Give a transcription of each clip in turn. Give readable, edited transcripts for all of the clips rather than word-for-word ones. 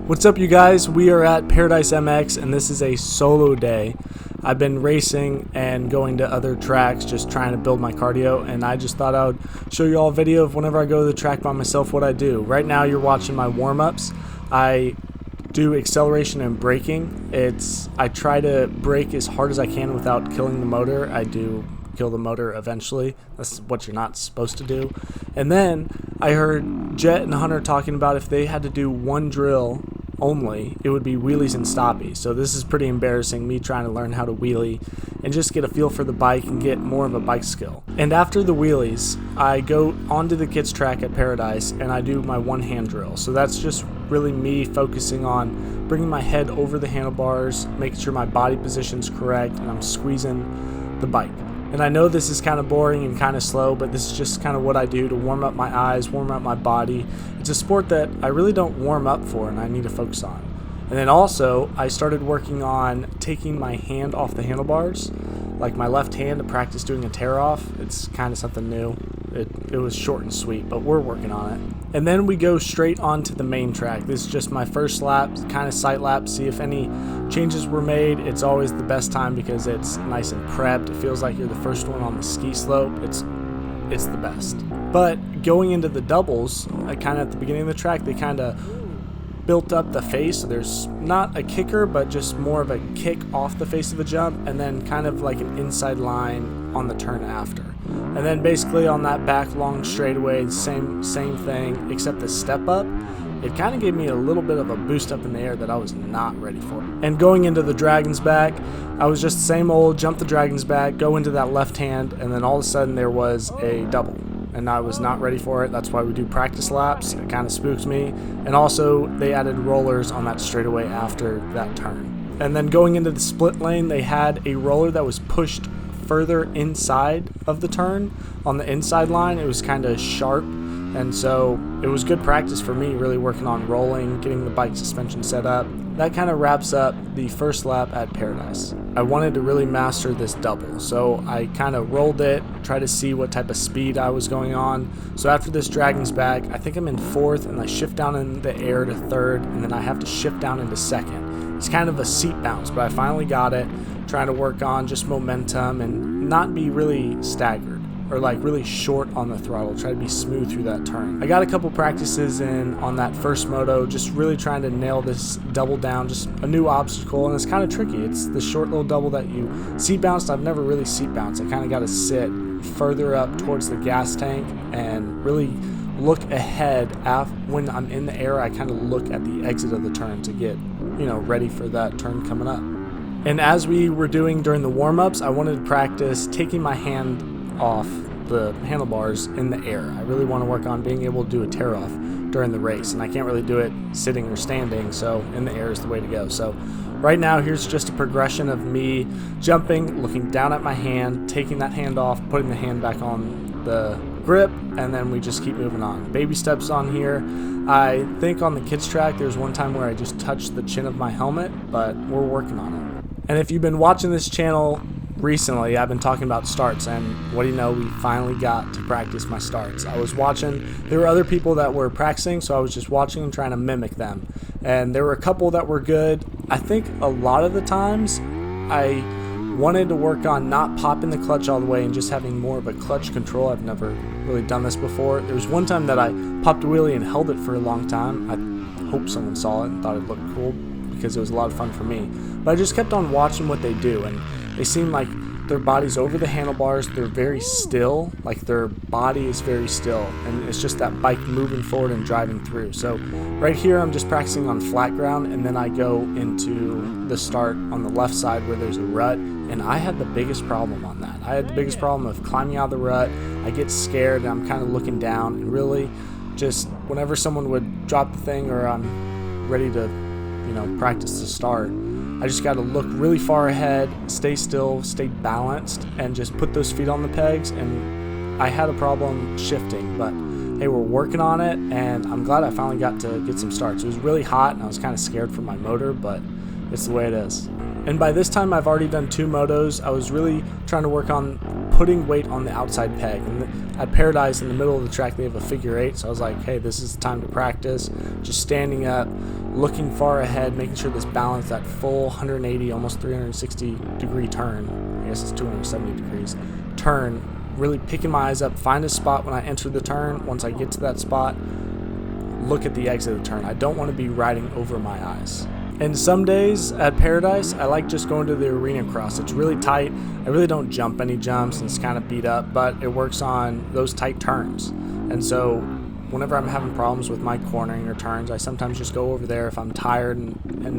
What's up, you guys? We are at Paradise MX and this is a solo day. I've been racing and going to other tracks, just trying to build my cardio, and I just thought I would show you all a video of whenever I go to the track by myself what I do. Right now you're watching my warm-ups. I do acceleration and braking. I try to brake as hard as I can without killing the motor. I do kill the motor eventually. That's what you're not supposed to do. And then I heard Jet and Hunter talking about if they had to do one drill only, it would be wheelies and stoppies. So this is pretty embarrassing, me trying to learn how to wheelie and just get a feel for the bike and get more of a bike skill. And after the wheelies, I go onto the kids track at Paradise and I do my one hand drill. So that's just really me focusing on bringing my head over the handlebars, making sure my body position's correct, and I'm squeezing the bike. And I know this is kind of boring and kind of slow, but this is just kind of what I do to warm up my eyes, warm up my body. It's a sport that I really don't warm up for and I need to focus on. And then also, I started working on taking my hand off the handlebars, like my left hand, to practice doing a tear off. It's kind of something new. It was short and sweet, but we're working on it. And then we go straight onto the main track. This is just my first lap, kind of sight lap, see if any changes were made. It's always the best time because it's nice and prepped. It feels like you're the first one on the ski slope. It's the best. But going into the doubles, kind of at the beginning of the track, they kind of built up the face, so there's not a kicker but just more of a kick off the face of a jump, and then kind of like an inside line on the turn after. And then basically on that back long straightaway, same thing, except the step up, it kind of gave me a little bit of a boost up in the air that I was not ready for. And going into the dragon's back, I was just the same old, jump the dragon's back, go into that left hand, and then all of a sudden there was a double. And I was not ready for it. That's why we do practice laps. It kind of spooked me. And also, they added rollers on that straightaway after that turn. And then going into the split lane, they had a roller that was pushed further inside of the turn. On the inside line, it was kind of sharp. And so it was good practice for me, really working on rolling, getting the bike suspension set up. That kind of wraps up the first lap at Paradise. I wanted to really master this double, so I kind of rolled it, tried to see what type of speed I was going on. So after this dragon's back, I think I'm in fourth, and I shift down in the air to third, and then I have to shift down into second. It's kind of a seat bounce, but I finally got it, trying to work on just momentum and not be really staggered or like really short on the throttle, try to be smooth through that turn. I got a couple practices in on that first moto, just really trying to nail this double down, just a new obstacle, and it's kind of tricky. It's the short little double that you seat bounced. I've never really seat bounced. I kind of got to sit further up towards the gas tank and really look ahead. When I'm in the air, I kind of look at the exit of the turn to get, ready for that turn coming up. And as we were doing during the warm-ups, I wanted to practice taking my hand off the handlebars in the air. I really want to work on being able to do a tear off during the race, and I can't really do it sitting or standing, so in the air is the way to go. So right now, here's just a progression of me jumping, looking down at my hand, taking that hand off, putting the hand back on the grip, and then we just keep moving on. Baby steps on here. I think on the kids track there's one time where I just touched the chin of my helmet, but we're working on it. And if you've been watching this channel recently, I've been talking about starts, and what do you know, we finally got to practice my starts. I was watching, there were other people that were practicing, so I was just watching and trying to mimic them. And there were a couple that were good. I think a lot of the times I wanted to work on not popping the clutch all the way and just having more of a clutch control. I've never really done this before. There was one time that I popped a wheelie and held it for a long time. I hope someone saw it and thought it looked cool because it was a lot of fun for me. But I just kept on watching what they do, and they seem like their body's over the handlebars. They're very still, like their body is very still, and it's just that bike moving forward and driving through. So right here I'm just practicing on flat ground, and then I go into the start on the left side where there's a rut, and I had the biggest problem on that. I had the biggest problem of climbing out of the rut. I get scared and I'm kind of looking down, and really just whenever someone would drop the thing or I'm ready to practice to start, I just got to look really far ahead, stay still, stay balanced, and just put those feet on the pegs. And I had a problem shifting, but hey, we're working on it, and I'm glad I finally got to get some starts. It was really hot, and I was kind of scared for my motor, but it's the way it is. And by this time, I've already done 2 motos. I was really trying to work on putting weight on the outside peg. And at Paradise, in the middle of the track, they have a figure 8, so I was like, hey, this is the time to practice. Just standing up, looking far ahead, making sure this balance, that full 180, almost 360 degree turn, I guess it's 270 degrees, turn, really picking my eyes up, find a spot when I enter the turn. Once I get to that spot, look at the exit of the turn. I don't want to be riding over my eyes. And some days at Paradise, I like just going to the arena cross. It's really tight. I really don't jump any jumps, and it's kind of beat up, but it works on those tight turns. And so whenever I'm having problems with my cornering or turns, I sometimes just go over there if I'm tired and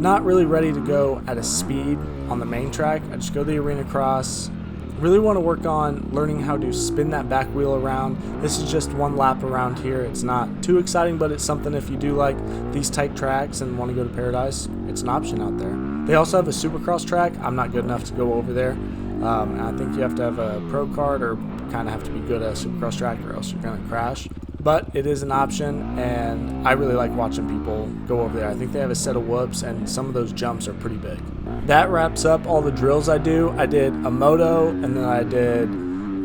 not really ready to go at a speed on the main track. I just go to the arena cross. Really want to work on learning how to spin that back wheel around. This is just one lap around here. It's not too exciting, but it's something if you do like these tight tracks and want to go to Paradise, it's an option out there. They also have a supercross track. I'm not good enough to go over there. And I think you have to have a pro card or kind of have to be good at a supercross track or else you're going to crash. But it is an option, and I really like watching people go over there. I think they have a set of whoops, and some of those jumps are pretty big. That wraps up all the drills I do. I did a moto, and then I did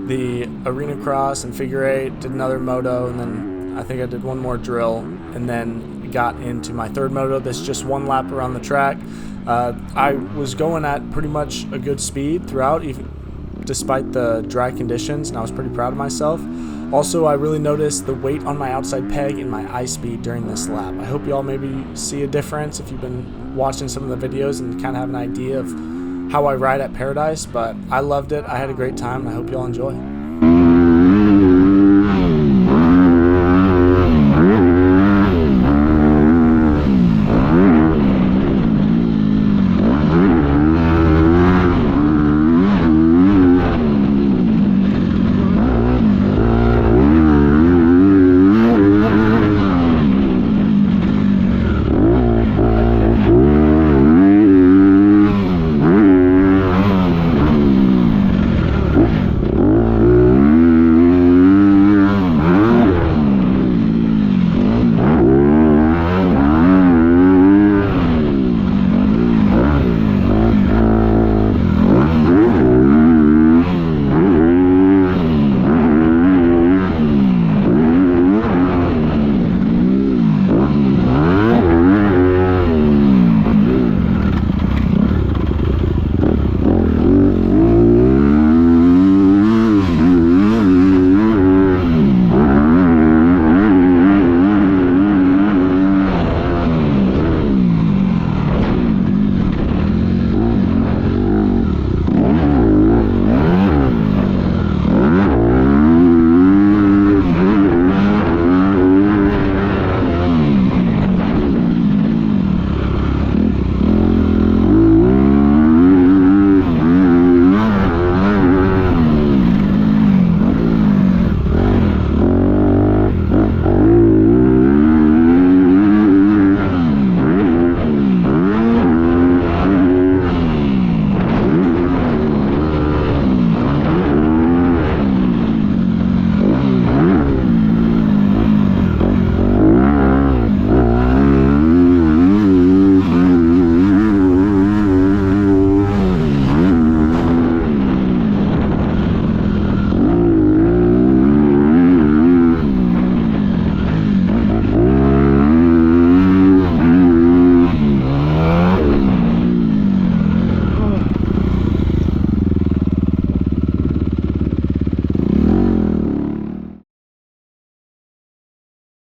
the arena cross and figure 8, did another moto, and then I think I did one more drill, and then got into my third moto. That's just one lap around the track. I was going at pretty much a good speed throughout, even despite the dry conditions, and I was pretty proud of myself. Also, I really noticed the weight on my outside peg and my eye speed during this lap. I hope you all maybe see a difference if you've been watching some of the videos and kind of have an idea of how I ride at Paradise, but I loved it. I had a great time, and I hope you all enjoy.